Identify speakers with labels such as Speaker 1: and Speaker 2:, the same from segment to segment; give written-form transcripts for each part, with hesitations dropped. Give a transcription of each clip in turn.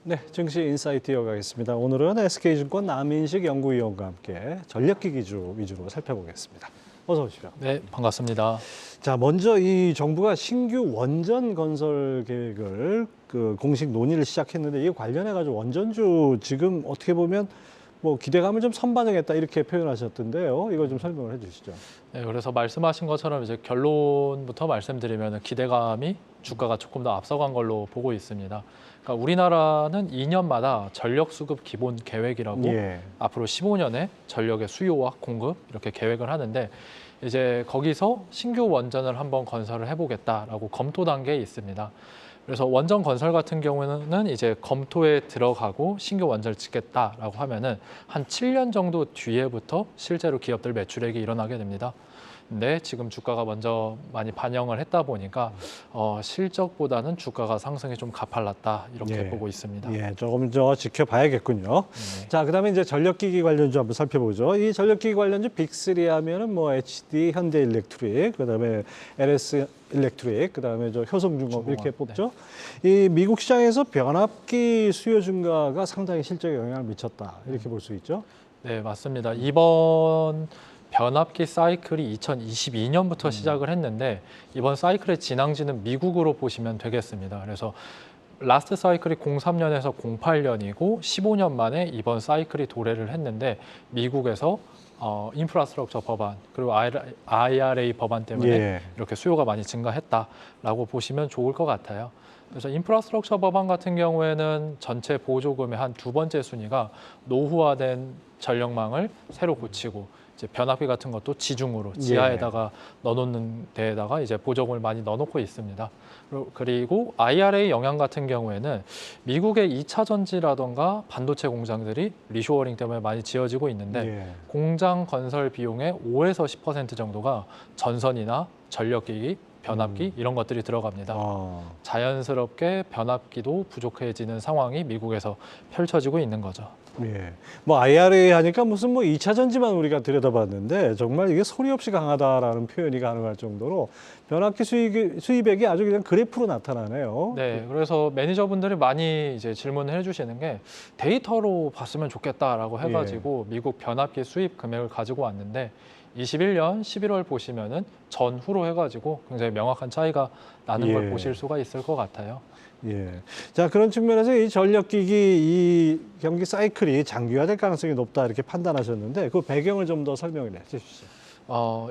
Speaker 1: 네, 증시 인사이트 이어가겠습니다. 오늘은 SK증권 남인식 연구위원과 함께 전력기기 위주로 살펴보겠습니다. 어서 오십시오.
Speaker 2: 네, 반갑습니다.
Speaker 1: 자, 먼저 이 정부가 신규 원전 건설 계획을 공식 논의를 시작했는데 이에 관련해 가지고 원전주 지금 어떻게 보면 뭐 기대감을 좀 선반영했다 이렇게 표현하셨던데요. 이거 좀 설명을 해주시죠.
Speaker 2: 네, 그래서 말씀하신 것처럼 이제 결론부터 말씀드리면 기대감이 주가가 조금 더 앞서간 걸로 보고 있습니다. 그러니까 우리나라는 2년마다 전력 수급 기본 계획이라고 앞으로 15년에 전력의 수요와 공급 이렇게 계획을 하는데 이제 거기서 신규 원전을 한번 건설을 해보겠다라고 검토 단계에 있습니다. 그래서 원전 건설 같은 경우는 이제 검토에 들어가고 신규 원전을 짓겠다라고 하면은 한 7년 정도 뒤에부터 실제로 기업들 매출액이 일어나게 됩니다. 근데 지금 주가가 먼저 많이 반영을 했다 보니까 실적보다는 주가가 상승이 좀 가팔랐다 이렇게 보고 있습니다.
Speaker 1: 예, 조금 더 지켜봐야겠군요.
Speaker 2: 네.
Speaker 1: 자, 그다음에 이제 전력기기 관련주 한번 살펴보죠. 이 전력기기 관련주 빅3 하면은 뭐 HD, 현대일렉트릭, 그다음에 LS 일렉트릭, 그다음에 저 효성중공업 이렇게 뽑죠. 이 미국 시장에서 변압기 수요 증가가 상당히 실적에 영향을 미쳤다 이렇게 볼 수 있죠.
Speaker 2: 네, 맞습니다. 이번 변압기 사이클이 2022년부터 시작을 했는데 이번 사이클의 진앙지는 미국으로 보시면 되겠습니다. 그래서 라스트 사이클이 03년에서 08년이고 15년 만에 이번 사이클이 도래를 했는데 미국에서 인프라스트럭처 법안 그리고 IRA 법안 때문에 이렇게 수요가 많이 증가했다라고 보시면 좋을 것 같아요. 그래서 인프라스트럭처 법안 같은 경우에는 전체 보조금의 한 두 번째 순위가 노후화된 전력망을 새로 고치고 이제 변압기 같은 것도 지중으로 지하에다가 넣어놓는 데에다가 이제 보조금을 많이 넣어놓고 있습니다. 그리고 IRA 영향 같은 경우에는 미국의 2차 전지라던가 반도체 공장들이 리쇼어링 때문에 많이 지어지고 있는데 공장 건설 비용의 5에서 10% 정도가 전선이나 전력기기, 변압기 이런 것들이 들어갑니다. 자연스럽게 변압기도 부족해지는 상황이 미국에서 펼쳐지고 있는 거죠.
Speaker 1: 예. 뭐 IRA 하니까 무슨 뭐 2차 전지만 우리가 들여다봤는데 정말 이게 소리 없이 강하다라는 표현이 가능할 정도로 변압기 수입액이 아주 그냥 그래프로 나타나네요.
Speaker 2: 네, 그래서 매니저분들이 많이 이제 질문을 해주시는 게 데이터로 봤으면 좋겠다라고 해가지고 미국 변압기 수입 금액을 가지고 왔는데 21년 11월 보시면은 전후로 해가지고 굉장히 명확한 차이가 나는 걸 보실 수가 있을 것 같아요.
Speaker 1: 예. 자, 그런 측면에서 이 전력기기 이 경기 사이클이 장기화될 가능성이 높다 이렇게 판단하셨는데 그 배경을 좀 더 설명을 해 주시죠.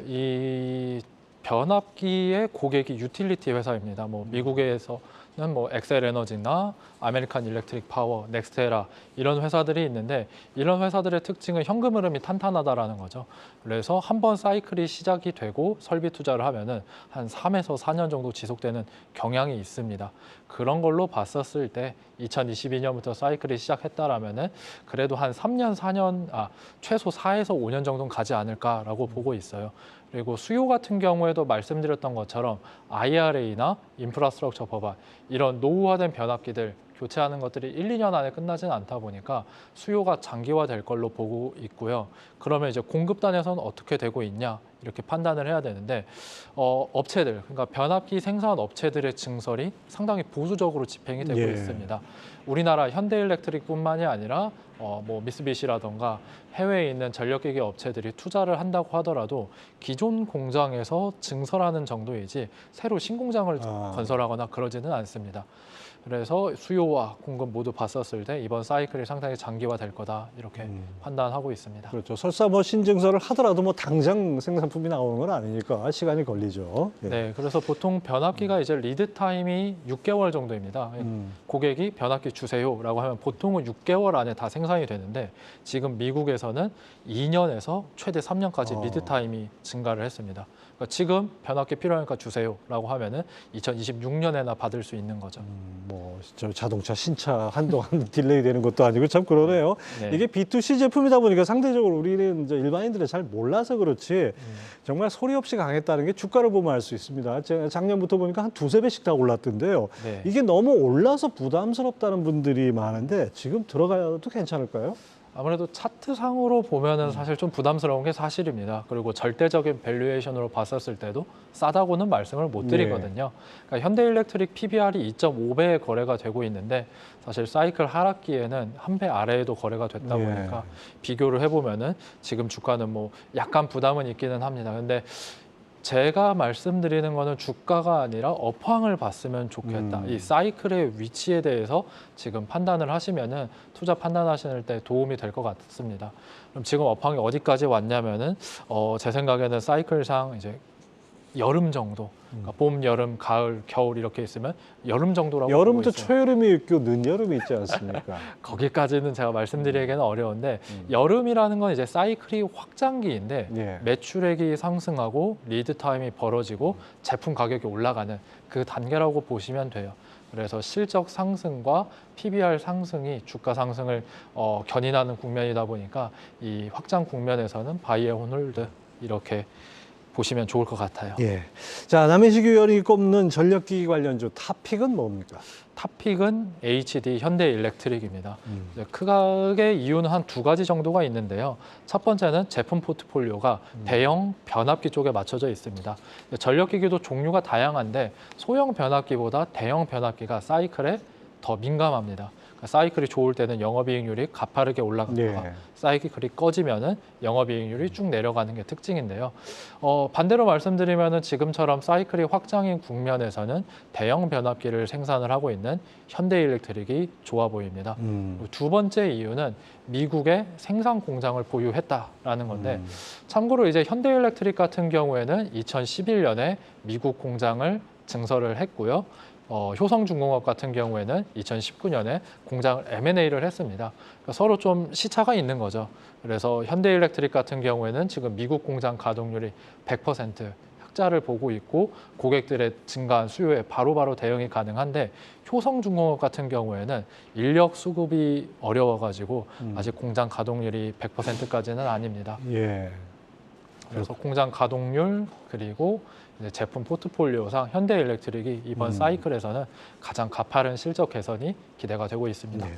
Speaker 2: 이 변압기의 고객이 유틸리티 회사입니다. 뭐 미국에서는 뭐 엑셀 에너지나 아메리칸 일렉트릭 파워, 넥스테라 이런 회사들이 있는데 이런 회사들의 특징은 현금 흐름이 탄탄하다라는 거죠. 그래서 한번 사이클이 시작이 되고 설비 투자를 하면은 한 3에서 4년 정도 지속되는 경향이 있습니다. 그런 걸로 봤었을 때 2022년부터 사이클이 시작했다라면은 그래도 한 3년, 4년, 최소 4에서 5년 정도는 가지 않을까라고 보고 있어요. 그리고 수요 같은 경우에도 말씀드렸던 것처럼 IRA나 인프라스트럭처 법안 이런 노후화된 변압기들 교체하는 것들이 1, 2년 안에 끝나지는 않다 보니까 수요가 장기화될 걸로 보고 있고요. 그러면 이제 공급단에서는 어떻게 되고 있냐 이렇게 판단을 해야 되는데 업체들, 그러니까 변압기 생산 업체들의 증설이 상당히 보수적으로 집행이 되고 있습니다. 우리나라 현대일렉트릭뿐만이 아니라 뭐 미쓰비시라던가 해외에 있는 전력기기 업체들이 투자를 한다고 하더라도 기존 공장에서 증설하는 정도이지 새로 신공장을 건설하거나 그러지는 않습니다. 그래서 수요와 공급 모두 봤었을 때 이번 사이클이 상당히 장기화될 거다 이렇게 판단하고 있습니다.
Speaker 1: 그렇죠. 설사 뭐 신증설을 하더라도 뭐 당장 생산품이 나오는 건 아니니까 시간이 걸리죠.
Speaker 2: 네, 그래서 보통 변압기가 이제 리드 타임이 6개월 정도입니다. 고객이 변압기 주세요라고 하면 보통은 6개월 안에 다 생산이 되는데 지금 미국에서는 2년에서 최대 3년까지 리드 타임이 증가를 했습니다. 그러니까 지금 변압기 필요하니까 주세요라고 하면은 2026년에나 받을 수 있는 거죠.
Speaker 1: 뭐 저 자동차 신차 한동안 딜레이 되는 것도 아니고 참 그러네요. 이게 B2C 제품이다 보니까 상대적으로 우리는 이제 일반인들은 잘 몰라서 그렇지 정말 소리 없이 강했다는 게 주가를 보면 알 수 있습니다. 제가 작년부터 보니까 한 두세 배씩 다 올랐던데요. 이게 너무 올라서 부담스럽다는 분들이 많은데 지금 들어가도 괜찮을까요?
Speaker 2: 아무래도 차트상으로 보면은 사실 좀 부담스러운 게 사실입니다. 그리고 절대적인 밸류에이션으로 봤었을 때도 싸다고는 말씀을 못 드리거든요. 그러니까 현대일렉트릭 PBR이 2.5배에 거래가 되고 있는데 사실 사이클 하락기에는 한 배 아래에도 거래가 됐다 보니까 비교를 해보면은 지금 주가는 뭐 약간 부담은 있기는 합니다. 근데 제가 말씀드리는 거는 주가가 아니라 업황을 봤으면 좋겠다. 이 사이클의 위치에 대해서 지금 판단을 하시면은 투자 판단하시는 때 도움이 될 것 같습니다. 그럼 지금 업황이 어디까지 왔냐면은 제 생각에는 사이클상 이제 여름 정도, 그러니까 봄, 여름, 가을, 겨울 이렇게 있으면 여름 정도라고 보고
Speaker 1: 여름도
Speaker 2: 있어요.
Speaker 1: 초여름이 있고 늦여름이 있지 않습니까?
Speaker 2: 거기까지는 제가 말씀드리기에는 어려운데 여름이라는 건 이제 사이클이 확장기인데
Speaker 1: 예.
Speaker 2: 매출액이 상승하고 리드 타임이 벌어지고 제품 가격이 올라가는 그 단계라고 보시면 돼요. 그래서 실적 상승과 PBR 상승이 주가 상승을 견인하는 국면이다 보니까 이 확장 국면에서는 바이 앤 홀드 이렇게 보시면 좋을 것 같아요.
Speaker 1: 예. 자, 남해식 의원이 꼽는 전력기기 관련주 탑픽은 뭡니까?
Speaker 2: 탑픽은 HD 현대일렉트릭입니다. 이제 크게 이유는 한 두 가지 정도가 있는데요. 첫 번째는 제품 포트폴리오가 대형 변압기 쪽에 맞춰져 있습니다. 전력기기도 종류가 다양한데 소형 변압기보다 대형 변압기가 사이클에 더 민감합니다. 그러니까 사이클이 좋을 때는 영업이익률이 가파르게 올라가다가
Speaker 1: 네.
Speaker 2: 사이클이 꺼지면은 영업이익률이 쭉 내려가는 게 특징인데요. 반대로 말씀드리면은 지금처럼 사이클이 확장인 국면에서는 대형 변압기를 생산을 하고 있는 현대일렉트릭이 좋아 보입니다. 두 번째 이유는 미국의 생산 공장을 보유했다라는 건데 참고로 이제 현대일렉트릭 같은 경우에는 2011년에 미국 공장을 증설을 했고요. 효성중공업 같은 경우에는 2019년에 공장을 M&A를 했습니다. 그러니까 서로 좀 시차가 있는 거죠. 그래서 현대일렉트릭 같은 경우에는 지금 미국 공장 가동률이 100% 흑자를 보고 있고 고객들의 증가한 수요에 바로바로 대응이 가능한데 효성중공업 같은 경우에는 인력 수급이 어려워가지고 아직 공장 가동률이 100%까지는 아닙니다.
Speaker 1: 예.
Speaker 2: 그래서 공장 가동률 그리고 이제 제품 포트폴리오상 현대일렉트릭이 이번 사이클에서는 가장 가파른 실적 개선이 기대가 되고 있습니다.
Speaker 1: 네.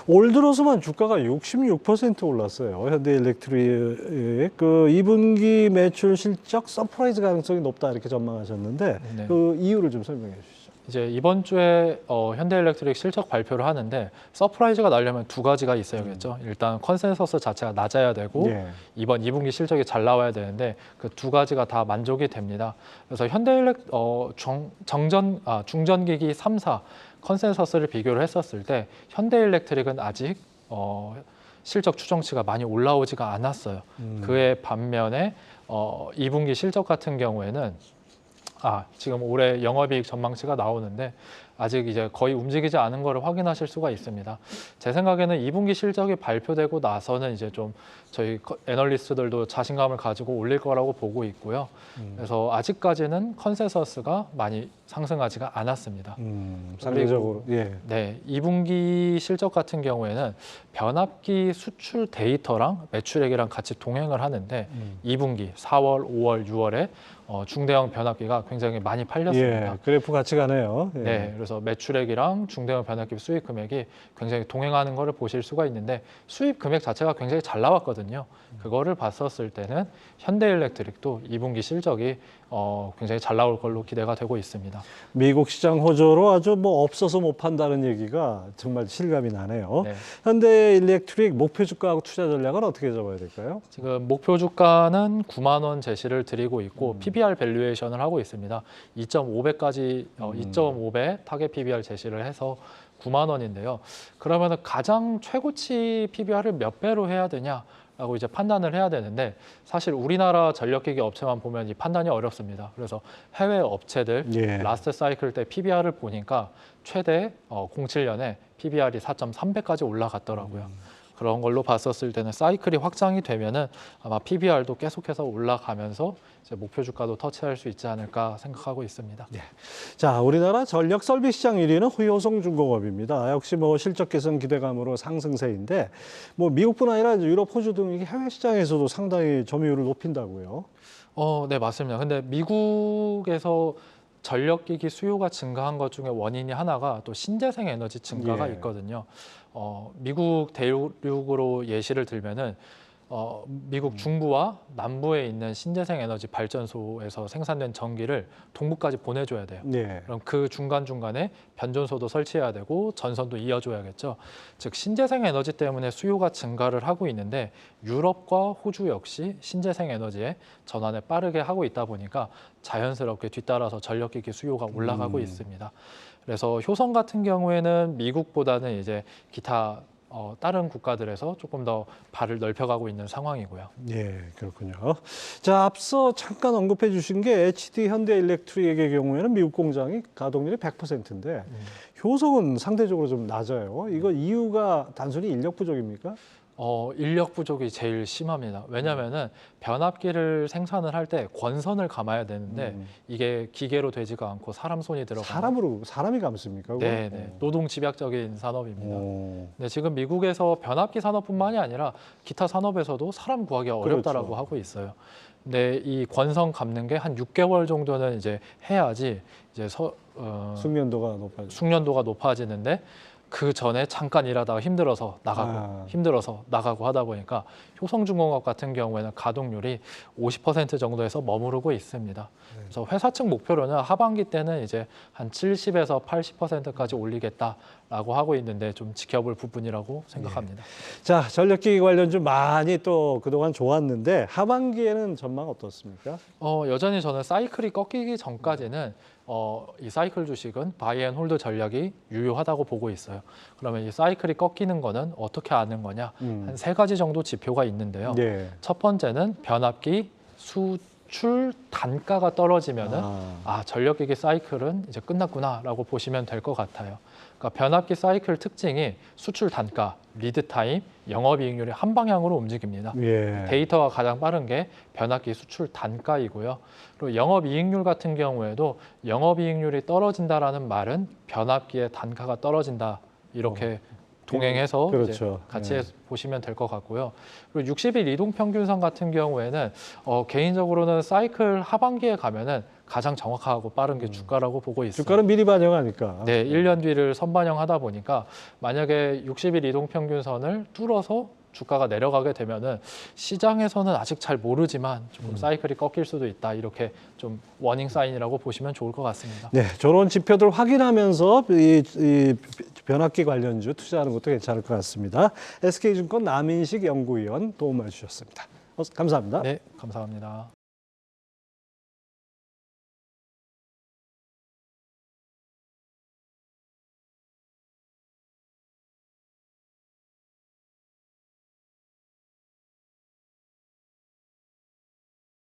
Speaker 1: 올 들어서만 주가가 66% 올랐어요. 현대일렉트릭 그 2분기 매출 실적 서프라이즈 가능성이 높다 이렇게 전망하셨는데
Speaker 2: 네.
Speaker 1: 그 이유를 좀 설명해 주시죠.
Speaker 2: 이제 이번 주에 현대일렉트릭 실적 발표를 하는데 서프라이즈가 나려면 두 가지가 있어야겠죠. 일단 컨센서스 자체가 낮아야 되고
Speaker 1: 예.
Speaker 2: 이번 2분기 실적이 잘 나와야 되는데 그 두 가지가 다 만족이 됩니다. 그래서 중전기기 3사 컨센서스를 비교를 했었을 때 현대일렉트릭은 아직 실적 추정치가 많이 올라오지가 않았어요. 그의 반면에 2분기 실적 같은 경우에는 지금 올해 영업이익 전망치가 나오는데 아직 이제 거의 움직이지 않은 거를 확인하실 수가 있습니다. 제 생각에는 2분기 실적이 발표되고 나서는 이제 좀 저희 애널리스트들도 자신감을 가지고 올릴 거라고 보고 있고요. 그래서 아직까지는 컨센서스가 많이 상승하지가 않았습니다.
Speaker 1: 상대적으로 예.
Speaker 2: 네, 2분기 실적 같은 경우에는 변압기 수출 데이터랑 매출액이랑 같이 동행을 하는데 2분기 4월, 5월, 6월에 중대형 변압기가 굉장히 많이 팔렸습니다.
Speaker 1: 예. 그래프 같이 가네요. 예.
Speaker 2: 네, 그래서 매출액이랑 중대형 변압기 수입 금액이 굉장히 동행하는 것을 보실 수가 있는데 수입 금액 자체가 굉장히 잘 나왔거든요. 그거를 봤었을 때는 현대일렉트릭도 2분기 실적이 굉장히 잘 나올 걸로 기대가 되고 있습니다.
Speaker 1: 미국 시장 호조로 아주 뭐 없어서 못 판다는 얘기가 정말 실감이 나네요.
Speaker 2: 네.
Speaker 1: 현대일렉트릭 목표 주가하고 투자 전략은 어떻게 잡아야 될까요?
Speaker 2: 지금 목표 주가는 9만 원 제시를 드리고 있고 PBR 밸류에이션을 하고 있습니다. 2.5배까지 2.5배 타겟 PBR 제시를 해서 9만 원인데요. 그러면 가장 최고치 PBR을 몇 배로 해야 되냐라고 이제 판단을 해야 되는데 사실 우리나라 전력기기 업체만 보면 이 판단이 어렵습니다. 그래서 해외 업체들
Speaker 1: 예.
Speaker 2: 라스트 사이클 때 PBR을 보니까 최대 07년에 PBR이 4.3배까지 올라갔더라고요. 그런 걸로 봤었을 때는 사이클이 확장이 되면은 아마 PBR도 계속해서 올라가면서 이제 목표 주가도 터치할 수 있지 않을까 생각하고 있습니다.
Speaker 1: 네. 자, 우리나라 전력 서비스 시장 1위는 효성중공업입니다. 역시 뭐 실적 개선 기대감으로 상승세인데 뭐 미국뿐 아니라 유럽, 호주 등 해외 시장에서도 상당히 점유율을 높인다고요.
Speaker 2: 네, 맞습니다. 근데 미국에서 전력기기 수요가 증가한 것 중에 원인이 하나가 또 신재생 에너지 증가가
Speaker 1: 예.
Speaker 2: 있거든요. 미국 대륙으로 예시를 들면은 미국 중부와 남부에 있는 신재생 에너지 발전소에서 생산된 전기를 동부까지 보내줘야 돼요.
Speaker 1: 네.
Speaker 2: 그럼 그 중간중간에 변전소도 설치해야 되고 전선도 이어줘야겠죠. 즉 신재생 에너지 때문에 수요가 증가를 하고 있는데 유럽과 호주 역시 신재생 에너지의 전환을 빠르게 하고 있다 보니까 자연스럽게 뒤따라서 전력기기 수요가 올라가고 있습니다. 그래서 효성 같은 경우에는 미국보다는 이제 기타 다른 국가들에서 조금 더 발을 넓혀가고 있는 상황이고요.
Speaker 1: 예, 그렇군요. 자, 앞서 잠깐 언급해 주신 게 HD 현대일렉트릭의 경우에는 미국 공장이 가동률이 100%인데 효성은 상대적으로 좀 낮아요. 이거 이유가 단순히 인력 부족입니까?
Speaker 2: 인력 부족이 제일 심합니다. 왜냐하면은 변압기를 생산을 할 때 권선을 감아야 되는데 이게 기계로 되지가 않고 사람 손이 들어가요.
Speaker 1: 사람이 감습니까? 그거?
Speaker 2: 네, 네. 노동 집약적인 산업입니다.
Speaker 1: 오.
Speaker 2: 네, 지금 미국에서 변압기 산업뿐만이 아니라 기타 산업에서도 사람 구하기가 어렵다라고
Speaker 1: 그렇죠.
Speaker 2: 하고 있어요. 근데 이 권선 감는 게 한 6개월 정도는 이제 해야지 이제
Speaker 1: 숙련도가 높아져.
Speaker 2: 숙련도가 높아지는데 그 전에 잠깐 일하다가 힘들어서 나가고 하다 보니까 효성중공업 같은 경우에는 가동률이 50% 정도에서 머무르고 있습니다. 그래서 회사 측 목표로는 하반기 때는 이제 한 70에서 80%까지 올리겠다라고 하고 있는데 좀 지켜볼 부분이라고 생각합니다.
Speaker 1: 자, 전력기기 관련주 많이 또 그동안 좋았는데 하반기에는 전망 어떻습니까?
Speaker 2: 여전히 저는 사이클이 꺾이기 전까지는 이 사이클 주식은 바이앤홀드 전략이 유효하다고 보고 있어요. 그러면 이 사이클이 꺾이는 거는 어떻게 아는 거냐? 한 3가지 정도 지표가 있는데요.
Speaker 1: 네.
Speaker 2: 첫 번째는 변압기 수출 단가가 떨어지면은 전력기기 사이클은 이제 끝났구나라고 보시면 될 것 같아요. 그러니까 변압기 사이클 특징이 수출 단가, 리드 타임, 영업이익률이 한 방향으로 움직입니다.
Speaker 1: 예.
Speaker 2: 데이터가 가장 빠른 게 변압기 수출 단가이고요. 그리고 영업이익률 같은 경우에도 영업이익률이 떨어진다라는 말은 변압기의 단가가 떨어진다 이렇게 동행해서
Speaker 1: 그렇죠.
Speaker 2: 이제 같이
Speaker 1: 네.
Speaker 2: 보시면 될 것 같고요. 그리고 60일 이동평균선 같은 경우에는 개인적으로는 사이클 하반기에 가면은 가장 정확하고 빠른 게 주가라고 보고 있어요.
Speaker 1: 주가는 미리 반영하니까.
Speaker 2: 네, 1년 뒤를 선반영하다 보니까 만약에 60일 이동평균선을 뚫어서 주가가 내려가게 되면은 시장에서는 아직 잘 모르지만 조금 사이클이 꺾일 수도 있다. 이렇게 좀 워닝 사인이라고 보시면 좋을 것 같습니다.
Speaker 1: 네, 저런 지표들 확인하면서 이 변압기 관련주 투자하는 것도 괜찮을 것 같습니다. SK증권 남인식 연구위원 도움을 주셨습니다. 감사합니다.
Speaker 2: 네, 감사합니다.